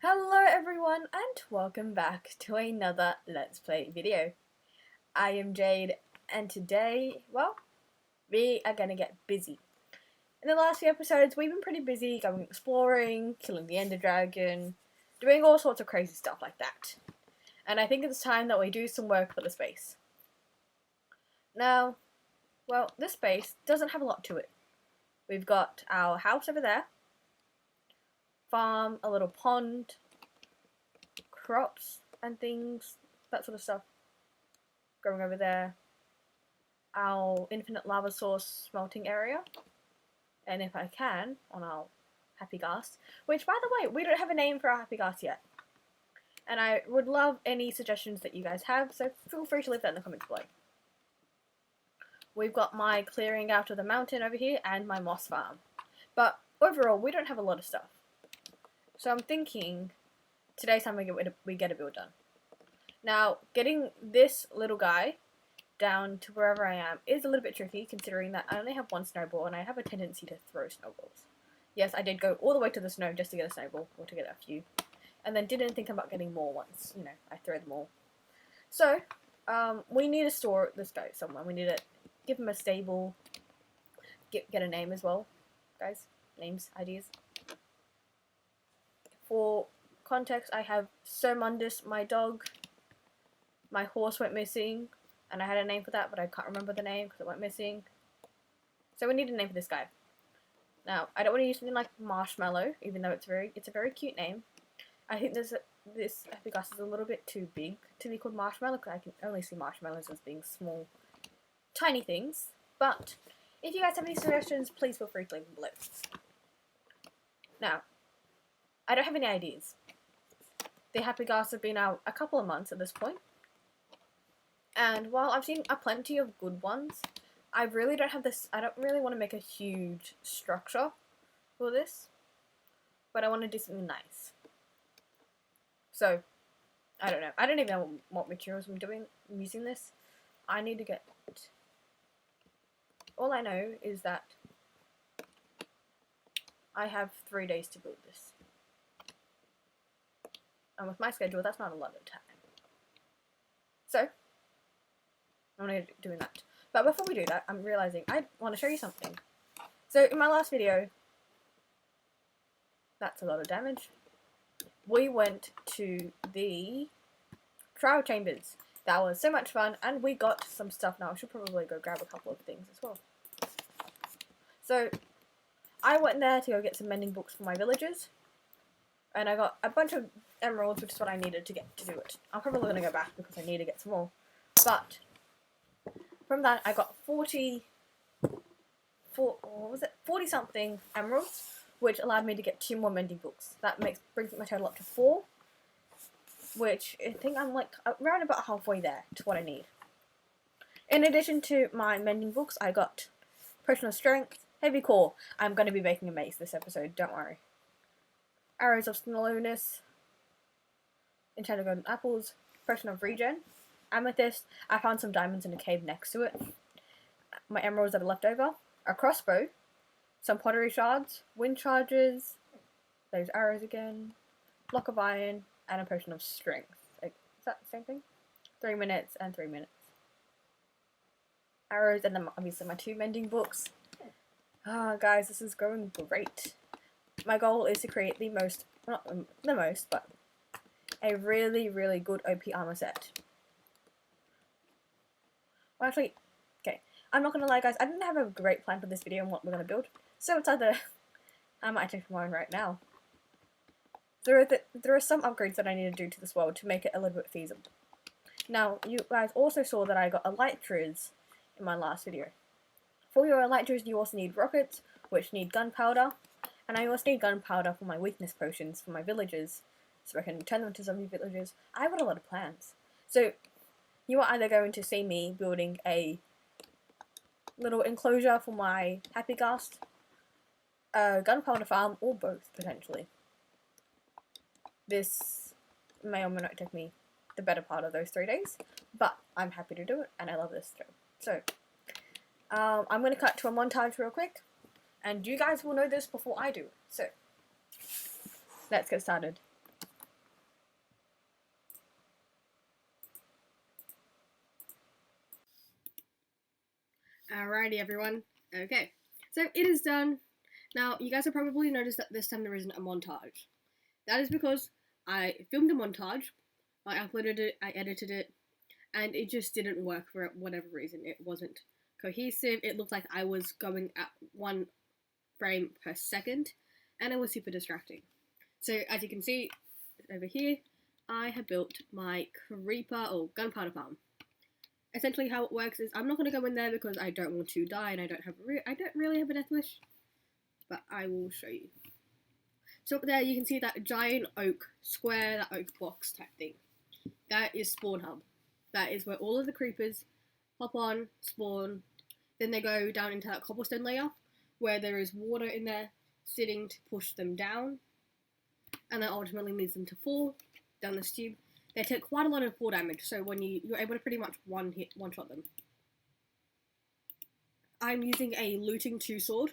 Hello everyone and welcome back to another Let's Play video. I am Jade and today, we are gonna get busy. In the last few episodes we've been pretty busy going exploring, killing the Ender Dragon, doing all sorts of crazy stuff like that. And I think it's time that we do some work for the space. Now, this space doesn't have a lot to it. We've got our house over there, farm, a little pond, crops and things, that sort of stuff going over there, our infinite lava source smelting area, and if I can, on our happy gas, which by the way, we don't have a name for our happy gas yet. And I would love any suggestions that you guys have, so feel free to leave that in the comments below. We've got my clearing out of the mountain over here and my moss farm. But overall, we don't have a lot of stuff. So I'm thinking today's time we get a build done. Now, getting this little guy down to wherever I am is a little bit tricky, considering that I only have one snowball and I have a tendency to throw snowballs. Yes, I did go all the way to the snow just to get a snowball, or to get a few, and then didn't think about getting more once, I throw them all. So, we need to store this guy somewhere. We need to give him a stable, get a name as well, guys. Names, ideas. For context, I have Sir Mundus, my dog. My horse went missing, and I had a name for that, but I can't remember the name because it went missing. So we need a name for this guy. Now, I don't want to use something like Marshmallow, even though it's a very cute name. I think this Epigos is a little bit too big to be called Marshmallow, because I can only see marshmallows as being small, tiny things. But if you guys have any suggestions, please feel free to leave them below. Now, I don't have any ideas. The Happy Gas have been out a couple of months at this point. And while I've seen a plenty of good ones, I don't really want to make a huge structure for this. But I want to do something nice. So, I don't know. I don't even know what materials I'm using this. I need to get... All I know is that I have 3 days to build this. And with my schedule, that's not a lot of time. So, I'm going to be doing that. But before we do that, I'm realizing I want to show you something. So, in my last video, that's a lot of damage, we went to the trial chambers. That was so much fun, and we got some stuff. Now, I should probably go grab a couple of things as well. So, I went there to go get some mending books for my villagers. And I got a bunch of emeralds, which is what I needed to get to do it. I'm probably going to go back because I need to get some more. But from that, I got 40 something emeralds, which allowed me to get 2 more mending books. That brings my total up to 4, which I think I'm like around about halfway there to what I need. In addition to my mending books, I got Potion of Strength, Heavy Core. I'm going to be making a mace this episode, don't worry. Arrows of Slowness, Enchanted Golden Apples, Potion of Regen, Amethyst. I found some diamonds in a cave next to it. My emeralds that are left over, a crossbow, some pottery shards, wind charges, those arrows again, block of iron, and a potion of strength. Is that the same thing? 3 minutes and 3 minutes. Arrows, and then obviously my 2 mending books. Guys, this is going great. My goal is to create not the most, but a really, really good OP armor set. Well, actually, okay, I'm not going to lie, guys, I didn't have a great plan for this video and what we're going to build, so it's either... I might change my mind right now. There are some upgrades that I need to do to this world to make it a little bit feasible. Now, you guys also saw that I got elytras in my last video. For your elytras, you also need rockets, which need gunpowder. And I also need gunpowder for my weakness potions for my villagers, so I can turn them into zombie villagers. I've got a lot of plans. So, you are either going to see me building a little enclosure for my Happy Ghast, a gunpowder farm, or both, potentially. This may or may not take me the better part of those 3 days, but I'm happy to do it, and I love this job. So, I'm going to cut to a montage real quick. And you guys will know this before I do. So, let's get started. Alrighty, everyone. Okay, so it is done. Now, you guys have probably noticed that this time there isn't a montage. That is because I filmed a montage, I uploaded it, I edited it, and it just didn't work for whatever reason. It wasn't cohesive. It looked like I was going at 1 frame per second, and it was super distracting. So, as you can see over here, I have built my creeper or gunpowder farm. Essentially, how it works is I'm not going to go in there because I don't want to die and I don't really have a death wish, but I will show you. So up there you can see that giant oak square, that oak box type thing. That is spawn hub. That is where all of the creepers hop on, spawn, then they go down into that cobblestone layer where there is water in there sitting to push them down, and that ultimately leads them to fall down this tube. They take quite a lot of fall damage, so when you're able to pretty much one-shot them. I'm using a looting 2 sword.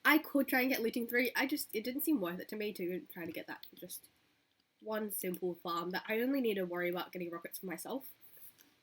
I could try and get looting 3, it didn't seem worth it to me to try to get that. Just one simple farm that I only need to worry about getting rockets for myself.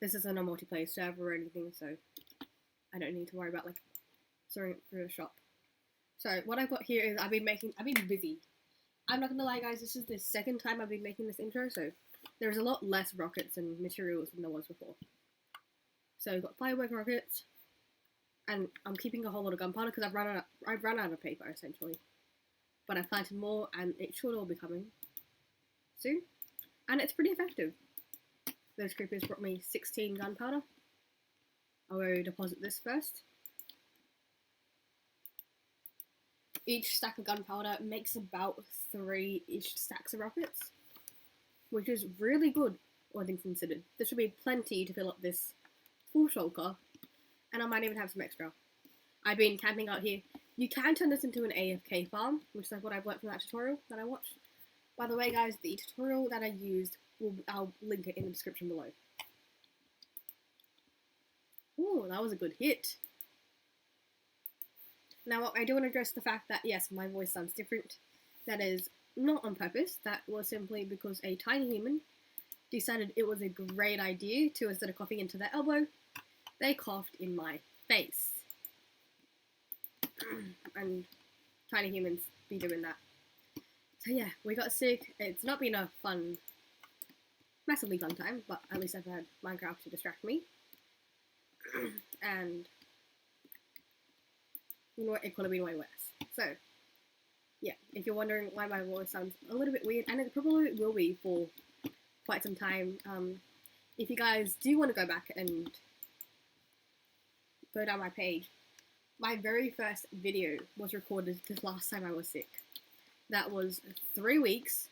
This isn't a multiplayer server or anything, so I don't need to worry about like throwing it through a shop. So what I've got here is I've been busy. I'm not gonna lie, guys, this is the second time I've been making this intro, so there's a lot less rockets and materials than there was before. So I've got firework rockets, and I'm keeping a whole lot of gunpowder because I've run out of paper essentially. But I've planted more, and it should all be coming soon, and it's pretty effective. Those creepers brought me 16 gunpowder. I'll go deposit this first. Each stack of gunpowder makes about 3-ish stacks of rockets, which is really good, all things considered. There should be plenty to fill up this full shulker, and I might even have some extra. I've been camping out here. You can turn this into an AFK farm, which is like what I've learned from that tutorial that I watched. By the way, guys, the tutorial that I used, I'll link it in the description below. Ooh, that was a good hit. Now, I do want to address the fact that, yes, my voice sounds different. That is not on purpose. That was simply because a tiny human decided it was a great idea to, instead of coughing into their elbow, they coughed in my face. And tiny humans be doing that. So yeah, we got sick. It's not been a massively fun time, but at least I've had Minecraft to distract me. And you know what, it could have been way worse. So, yeah, if you're wondering why my voice sounds a little bit weird, and it probably will be for quite some time, if you guys do want to go back and go down my page, my very first video was recorded the last time I was sick. That was 3 weeks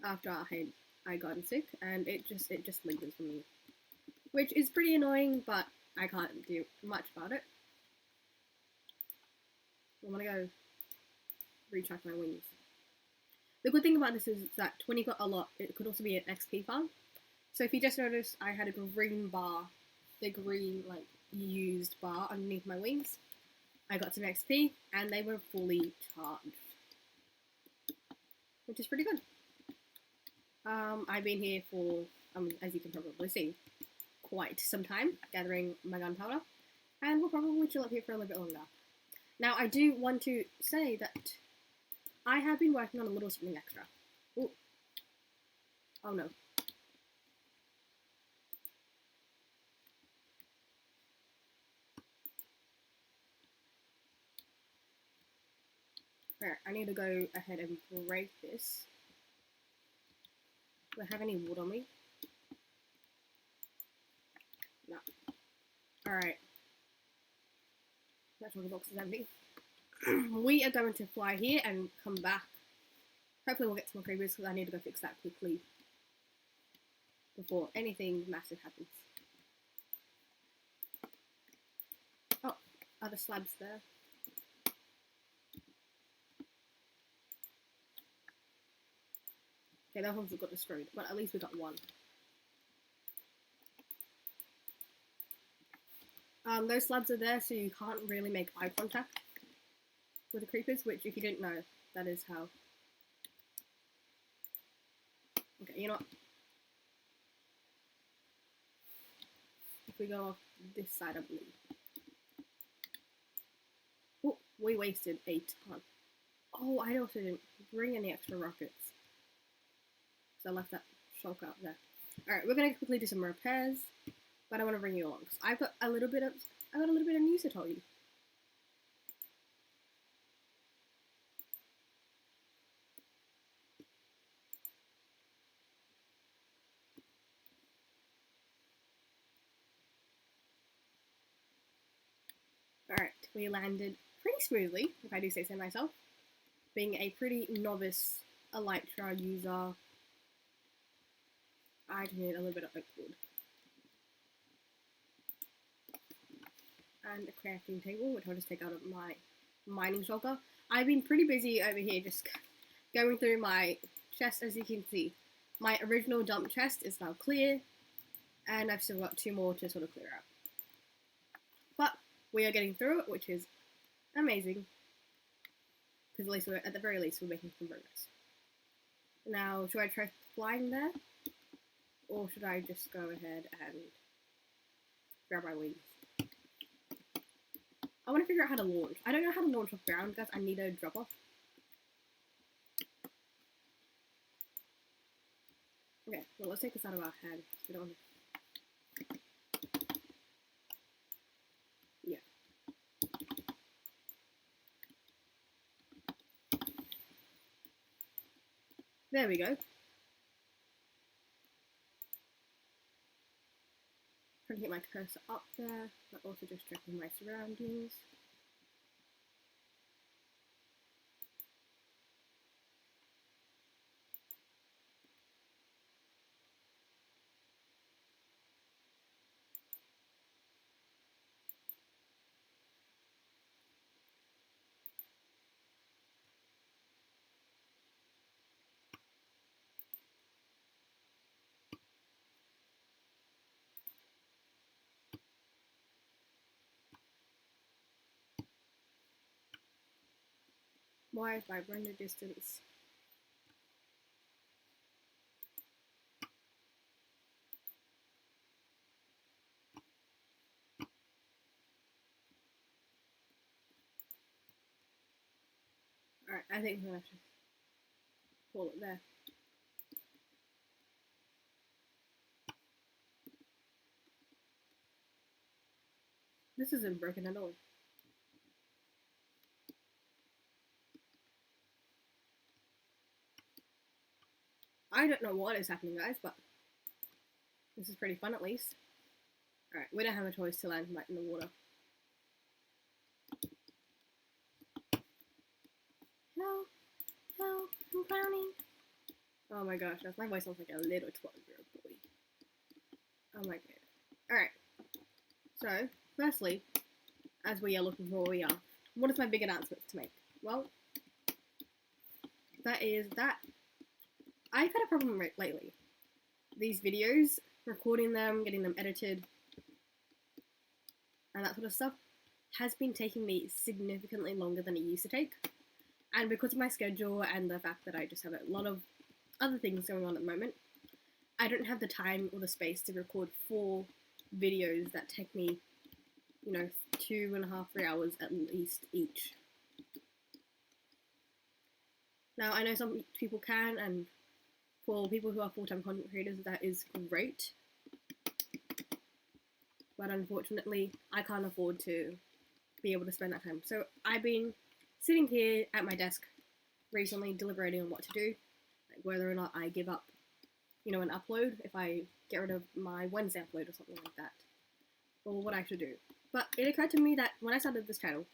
after I gotten sick, and it just lingers for me, which is pretty annoying, but I can't do much about it. I'm gonna go recharge my wings. The good thing about this is that when you got a lot, it could also be an XP farm. So if you just notice, I had a green bar, the green like used bar underneath my wings. I got some XP, and they were fully charged, which is pretty good. I've been here for, as you can probably see, quite some time gathering my gunpowder, and we'll probably chill up here for a little bit longer. Now, I do want to say that I have been working on a little something extra. Ooh. Oh no. Alright, I need to go ahead and break this. Do I have any wood on me? No. Alright. That one box is empty. We are going to fly here and come back. Hopefully we'll get some more creepers because I need to go fix that quickly before anything massive happens. Oh, other slabs there. Okay, those ones got destroyed, but at least we got one. Those slabs are there so you can't really make eye contact with the creepers, which if you didn't know, that is how. Okay, you know what? If we go off this side, I believe. Oh, we wasted a ton. Oh, I also didn't bring any extra rockets. So I left that shulker up there. Alright, we're gonna quickly do some repairs, but I want to bring you along because I've got a little bit of news to tell you. Alright, we landed pretty smoothly, if I do say so myself. Being a pretty novice elytra user, I just need a little bit of oak wood. And a crafting table, which I'll just take out of my mining shulker. I've been pretty busy over here just going through my chest, as you can see. My original dump chest is now clear, and I've still got 2 more to sort of clear out. But we are getting through it, which is amazing. Because at least at the very least we're making some progress. Now, should I try flying there? Or should I just go ahead and grab my wings? I want to figure out how to launch. I don't know how to launch off ground, guys. I need a drop off. Okay, well, let's take this out of our hand. We don't want to... Yeah. There we go. Trying to get my cursor up there, but also just checking my surroundings. Why is my render distance? Alright, I think I'm gonna have to pull it there. This isn't broken at all. I don't know what is happening, guys, but this is pretty fun at least. Alright, we don't have a choice to land right in the water. Hello? Hello? I'm drowning. Oh my gosh, my voice sounds like a little 12-year-old boy. Oh my god. Alright. So, firstly, as we are looking for where we are, what is my big announcements to make? Well, that is that I've had a problem lately. These videos, recording them, getting them edited, and that sort of stuff, has been taking me significantly longer than it used to take. And because of my schedule and the fact that I just have a lot of other things going on at the moment, I don't have the time or the space to record 4 videos that take me, 2.5, 3 hours at least each. Now, I know some people can, and for people who are full-time content creators, that is great. But unfortunately, I can't afford to be able to spend that time. So I've been sitting here at my desk recently deliberating on what to do, like whether or not I give up, an upload, if I get rid of my Wednesday upload or something like that, or what I should do. But it occurred to me that when I started this channel,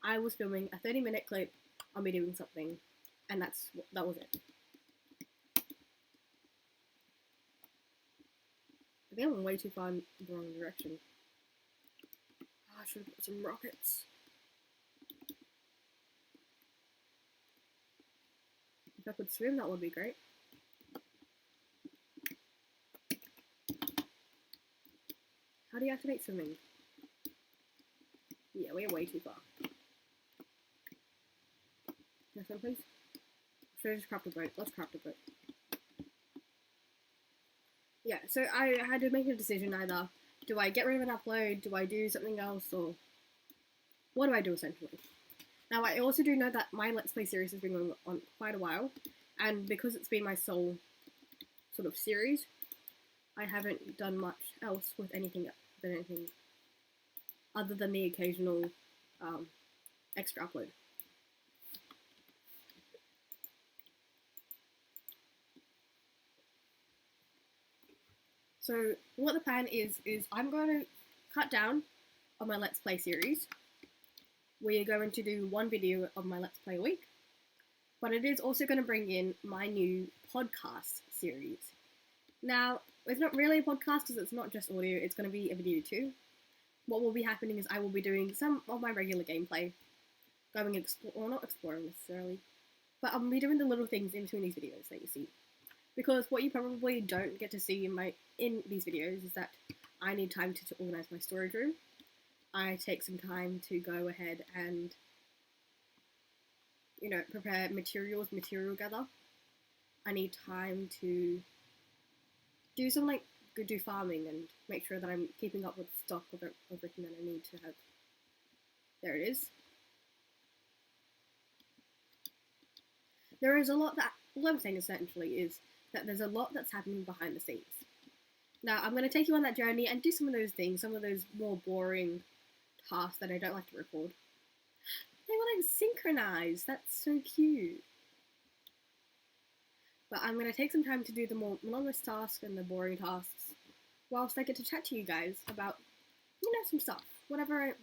I was filming a 30-minute clip on me doing something, and that was it. I think I'm way too far in the wrong direction. Oh, I should have put some rockets. If I could swim, that would be great. How do you activate swimming? Yeah, we're way too far. Next one, please. Should I just craft a boat? Let's craft a boat. Yeah, so I had to make a decision either Do I get rid of an upload? Do I do something else? Or what do I do essentially? Now, I also do know that my Let's Play series has been going on quite a while, and because it's been my sole sort of series, I haven't done much else with anything other than the occasional extra upload. So what the plan is I'm going to cut down on my Let's Play series. We are going to do one video of my Let's Play a week, but it is also going to bring in my new podcast series. Now, it's not really a podcast because it's not just audio, it's going to be a video too. What will be happening is I will be doing some of my regular gameplay, not exploring necessarily, but I'll be doing the little things in between these videos that you see. Because what you probably don't get to see in these videos is that I need time to organize my storage room. I take some time to go ahead and, prepare material gather. I need time to do farming and make sure that I'm keeping up with stock of everything that I need to have. There it is. There is a lot what I'm saying essentially is that there's a lot that's happening behind the scenes. Now, I'm going to take you on that journey and do some of those things, some of those more boring tasks that I don't like to record. They were synchronized. That's so cute. But I'm going to take some time to do the more monotonous tasks and the boring tasks, whilst I get to chat to you guys about, some stuff. Whatever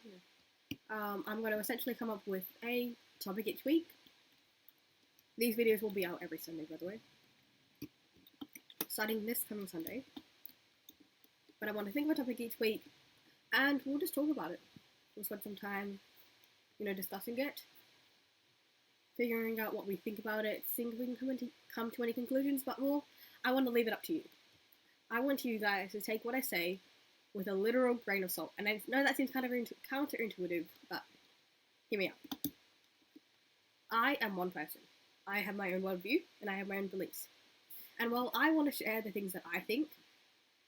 I'm going to essentially come up with a topic each week. These videos will be out every Sunday, by the way. Starting this coming Sunday. But I want to think of a topic each week, and we'll just talk about it. We'll spend some time, discussing it, figuring out what we think about it, seeing if we can come to any conclusions, but I want to leave it up to you. I want you guys to take what I say with a literal grain of salt. And I know that seems kind of counterintuitive, but hear me out. I am one person. I have my own worldview, and I have my own beliefs. And while I want to share the things that I think,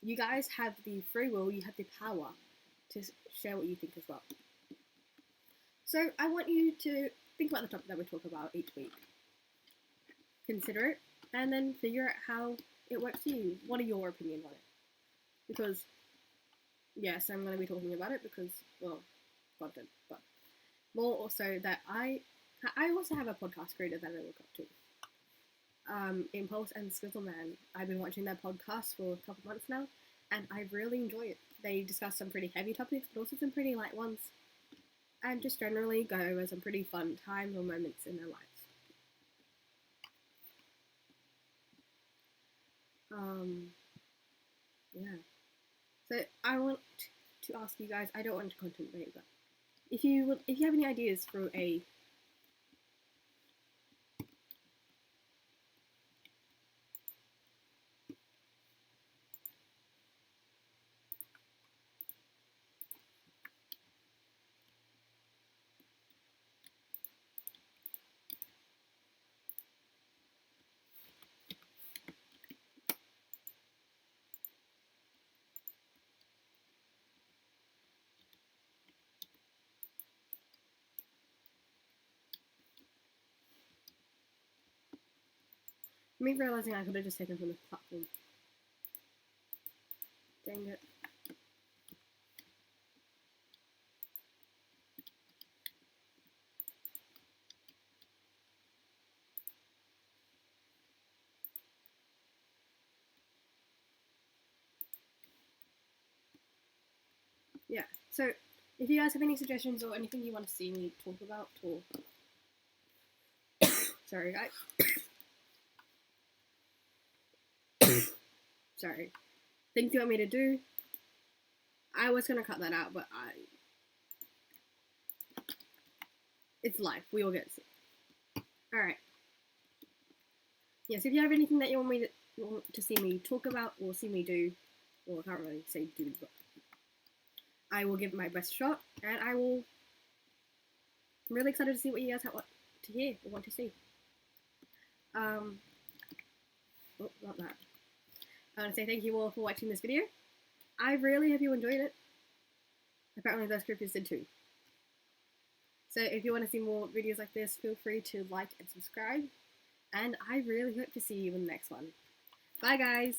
you guys have the free will, you have the power to share what you think as well. So I want you to think about the topic that we talk about each week. Consider it, and then figure out how it works for you. What are your opinions on it? Because, yes, I'm going to be talking about it because, content, but more also that I also have a podcast creator that I look up to. Impulse and Squizzleman. I've been watching their podcast for a couple months now, and I really enjoy it. They discuss some pretty heavy topics, but also some pretty light ones, and just generally go over some pretty fun times or moments in their lives. Yeah. So I want to ask you guys. I don't want to contemplate, but if you have any ideas for a me realizing I could have just taken from this platform. Dang it. Yeah, so if you guys have any suggestions or anything you want to see me talk about, or sorry guys, sorry, things you want me to do, I was gonna cut that out, but it's life, we all get sick. Alright. Yes, if you have anything that you want to see me talk about or see me do, well, I can't really say do, but I will give it my best shot, and I'm really excited to see what you guys have to hear or want to see. Not that. I want to say thank you all for watching this video. I really hope you enjoyed it. Apparently those creepers did too. So if you want to see more videos like this, feel free to like and subscribe. And I really hope to see you in the next one. Bye guys!